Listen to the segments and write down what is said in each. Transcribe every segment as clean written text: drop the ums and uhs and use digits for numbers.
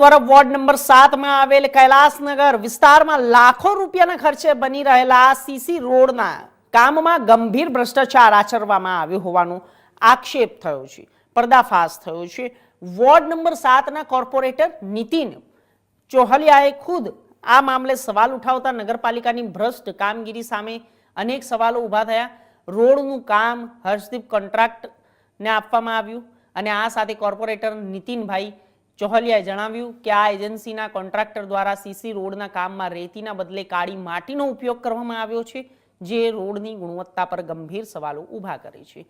Ward number 7 માં આવેલ કૈલાસનગર વિસ્તારમાં લાખો રૂપિયાના ખર્ચે બની રહેલા સીસી રોડના કામમાં ગંભીર ભ્રષ્ટાચાર આચરવામાં આવ્યો હોવાનો આક્ષેપ થયો છે, પર્દાફાશ થયો છે। વોર્ડ નંબર 7 ના કોર્પોરેટર નીતિન ચોહલિયાએ ખુદ આ મામલે સવાલ ઉઠાવતા નગરપાલિકાની ભ્રષ્ટ કામગીરી સામે અનેક સવાલો ઊભા થયા। રોડનું કામ હર્ષદીપ કોન્ટ્રાક્ટને આપવામાં આવ્યું અને આ સાથે કોર્પોરેટર નીતિનભાઈ ચોહલિયાએ જણાવ્યું કે આ એજન્સીના કોન્ટ્રાક્ટર દ્વારા સીસી રોડના કામમાં રેતીના બદલે કાળી માટીનો ઉપયોગ કરવામાં આવ્યો છે, જે રોડની ગુણવત્તા પર ગંભીર સવાલો ઊભા કરે છે।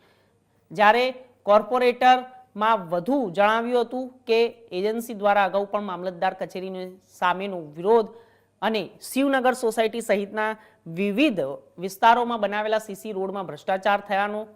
જ્યારે કોર્પોરેટરમાં વધુ જણાવ્યું હતું કે એજન્સી દ્વારા અગાઉ પણ મામલતદાર કચેરીની સામેનો વિરોધ અને શિવનગર સોસાયટી સહિતના વિવિધ વિસ્તારોમાં બનાવેલા સીસી રોડમાં ભ્રષ્ટાચાર થયાનો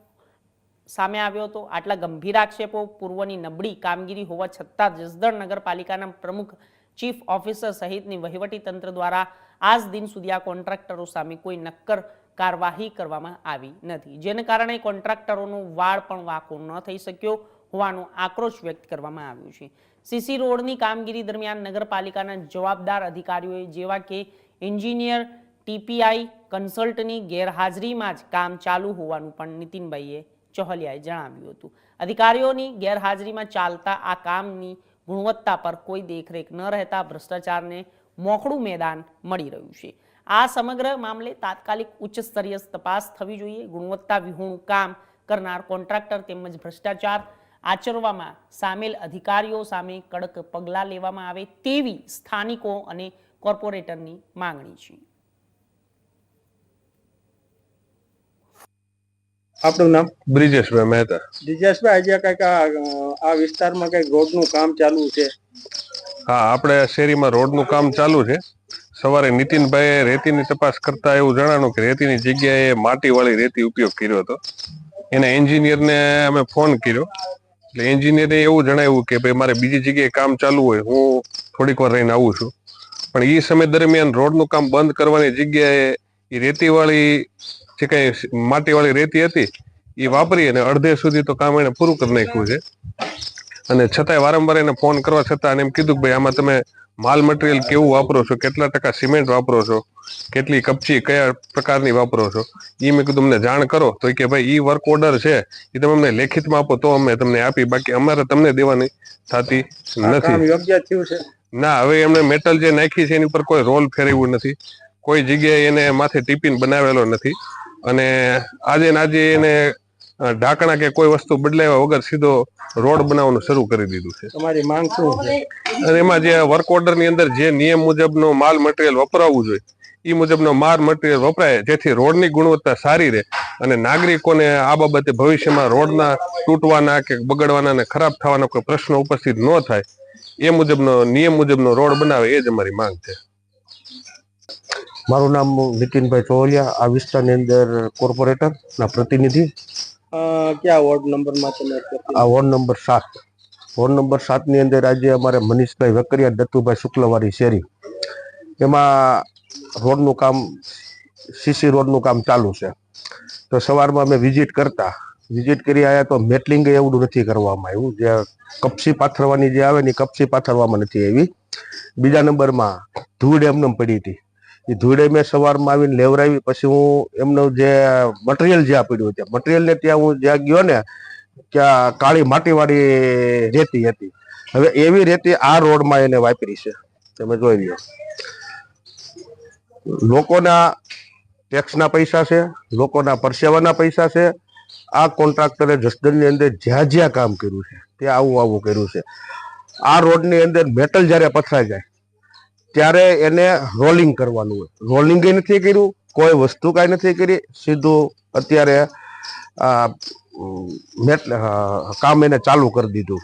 સામે આવ્યો હતો। આટલા ગંભીર આક્ષેપો, પૂર્વની નબળી કામગીરી હોવા છતાં જસદણ નગરપાલિકાના પ્રમુખ, ચીફ ઓફિસર સહિતની વહીવટી તંત્ર દ્વારા આજ દિન સુધી આ કોન્ટ્રાક્ટરો સામે કોઈ નક્કર કાર્યવાહી કરવામાં આવી નથી, જેને કારણે કોન્ટ્રાક્ટરોનો વાળ પણ વાંકો ન થઈ શક્યો હોવાનો આક્રોશ વ્યક્ત કરવામાં આવ્યો છે। સીસી રોડની કામગીરી દરમિયાન નગરપાલિકાના જવાબદાર અધિકારીઓએ જેવા કે એન્જિનિયર, ટીપીઆઈ કન્સલ્ટની ગેરહાજરીમાં જ કામ ચાલુ હોવાનું પણ નીતિનભાઈએ ચોહલિયાએ જણાવ્યું હતું। અધિકારીઓની ગેરહાજરીમાં ચાલતા આ કામની ગુણવત્તા પર કોઈ દેખરેખ ન રહેતા ભ્રષ્ટાચારને મોખળું મેદાન મળી રહ્યું છે। આ સમગ્ર મામલે તાત્કાલિક ઉચ્ચ સ્તરીય તપાસ થવી જોઈએ। ગુણવત્તા વિહોણું કામ કરનાર કોન્ટ્રાક્ટર તેમજ ભ્રષ્ટાચાર આચરવામાં સામેલ અધિકારીઓ સામે કડક પગલાં લેવામાં આવે તેવી સ્થાનિકો અને કોર્પોરેટરની માંગણી છે। આપનું નામ? બ્રિજેશભાઈ મહેતા। બ્રિજેશભાઈ, આજે કઈક આ વિસ્તારમાં કઈક રોડનું કામ ચાલુ છે? હા, આપણે શેરીમાં રોડનું કામ ચાલુ છે। સવારે નીતિનભાઈએ રેતીની તપાસ કરતા એવું જણાવ્યું કે રેતીની જગ્યાએ માટીવાળી રેતી ઉપયોગ કર્યો હતો। એના એન્જિનિયરને અમે ફોન કર્યો, એટલે એન્જિનિયરે એવું જણાવ્યું કે ભાઈ મારે બીજી જગ્યાએ કામ ચાલુ હોય, હું થોડીક વાર રહીને આવું છું। પણ એ સમય દરમિયાન રોડનું કામ બંધ કરવાની જગ્યાએ એ રેતીવાળી જે કઈ માટીવાળી રેતી હતી એ વાપરી અને અડધે સુધી તો કામ એને પૂરું કરી નાખ્યું છે। અને છતાંય વારંવાર એને ફોન કરવા છતાં એમ કીધું કે ભાઈ આમાં તમે માલ મટીરિયલ કેવું વાપરો છો, કેટલા ટકા સિમેન્ટ વાપરો છો, કેટલી કપચી કયા પ્રકારની વાપરો છો, એ મેં કીધું અમને જાણ કરો। તો કે ભાઈ એ વર્ક ઓર્ડર છે એ તમે અમને લેખિતમાં આપો તો અમે તમને આપી, બાકી અમારે તમને દેવાની થતી નથી। યોગ્ય થયું છે ના, હવે એમને મેટલ જે નાખી છે એની ઉપર કોઈ રોલ ફેરવ્યું નથી, કોઈ જગ્યાએ એને માથે ટીપીન બનાવેલો નથી, અને આજે એને ઢાંકણા કે કોઈ વસ્તુ બદલાવ્યા વગર સીધો રોડ બનાવવાનું શરૂ કરી દીધું છે। તમારી માંગ શું છે? અને એમાં જે વર્ક ઓર્ડર ની અંદર જે નિયમ મુજબનો માલ મટીરિયલ વપરાવવું જોઈએ એ મુજબનો માલ મટીરિયલ વપરાય, જેથી રોડની ગુણવત્તા સારી રહે અને નાગરિકોને આ બાબતે ભવિષ્યમાં રોડના તૂટવાના કે બગડવાના ને ખરાબ થવાના કોઈ પ્રશ્નો ઉપસ્થિત ન થાય એ મુજબનો નિયમ મુજબનો રોડ બનાવે એ જ અમારી માંગ છે। મારું નામ નીતિનભાઈ ચોહલિયા, આ વિસ્તારની અંદર કોર્પોરેટરના પ્રતિનિધિ। ક્યાં વોર્ડ નંબરમાં તમે? આ વોર્ડ નંબર 7। વોર્ડ નંબર 7 ની અંદર આજે અમારે મનીષભાઈ વેકરિયા, દત્તુભાઈ શુક્લવારી શેરી, એમાં રોડનું કામ, સીસી રોડનું કામ ચાલુ છે। તો સવારમાં અમે વિઝિટ કરી આવ્યા તો મેટલિંગ એવું નથી કરવામાં આવ્યું, જે કપસી પાથરવાની જે આવે ને કપસી પાથરવામાં નથી આવી। બીજા નંબરમાં ધૂળ એમને પડી હતી, એ ધૂળે મેં સવારમાં આવીને લેવરાવી, પછી હું એમનું જે મટીરિયલ જ્યાં પડ્યું છે મટીરિયલને ત્યાં હું જ્યાં ગયો ને ત્યાં કાળી માટીવાળી રેતી હતી। હવે એવી રેતી આ રોડમાં એને વાપરી છે, તમે જોઈ લો। લોકોના ટેક્સના પૈસા છે, લોકોના પરસેવાના પૈસા છે। આ કોન્ટ્રાક્ટરે જસદણની અંદર જ્યાં જ્યાં કામ કર્યું છે ત્યાં આવું કર્યું છે। આ રોડની અંદર મેટલ જ્યારે પથરાઈ જાય ત્યારે એને રોલિંગ કરવાનું હોય, રોલિંગ નથી કર્યું, કોઈ વસ્તુ કાંઈ નથી કરી, સીધું અત્યારે કામ એને ચાલુ કરી દીધું।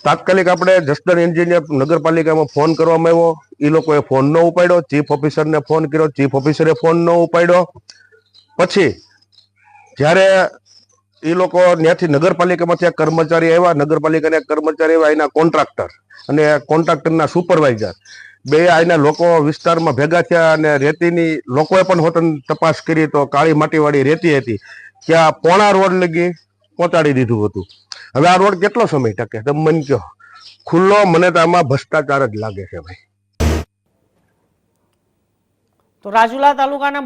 તાત્કાલિક આપણે જસદણ એન્જિનિયર નગરપાલિકામાં ફોન કરવામાં આવ્યો, એ લોકોએ ફોન ન ઉપાડ્યો। ચીફ ઓફિસરને ફોન કર્યો, ચીફ ઓફિસરે ફોન ન ઉપાડ્યો। પછી જ્યારે એ લોકો ત્યાંથી નગરપાલિકામાંથી કર્મચારી આવ્યા, નગરપાલિકાના કર્મચારી આવ્યા, એના કોન્ટ્રાક્ટર અને કોન્ટ્રાક્ટરના સુપરવાઇઝર બે આના લોકો વિસ્તારમાં ભેગા થયા અને રેતીની લોકોએ પણ હોટલ તપાસ કરી તો કાળી માટીવાળી રેતી હતી, ત્યાં પોણા રોડ લગી પહોંચાડી દીધું હતું। હવે આ રોડ કેટલો સમય ટકે તમે મને કહો? ખુલ્લો મને તો આમાં ભ્રષ્ટાચાર જ લાગે છે ભાઈ. તો રાજુલા તાલુકાના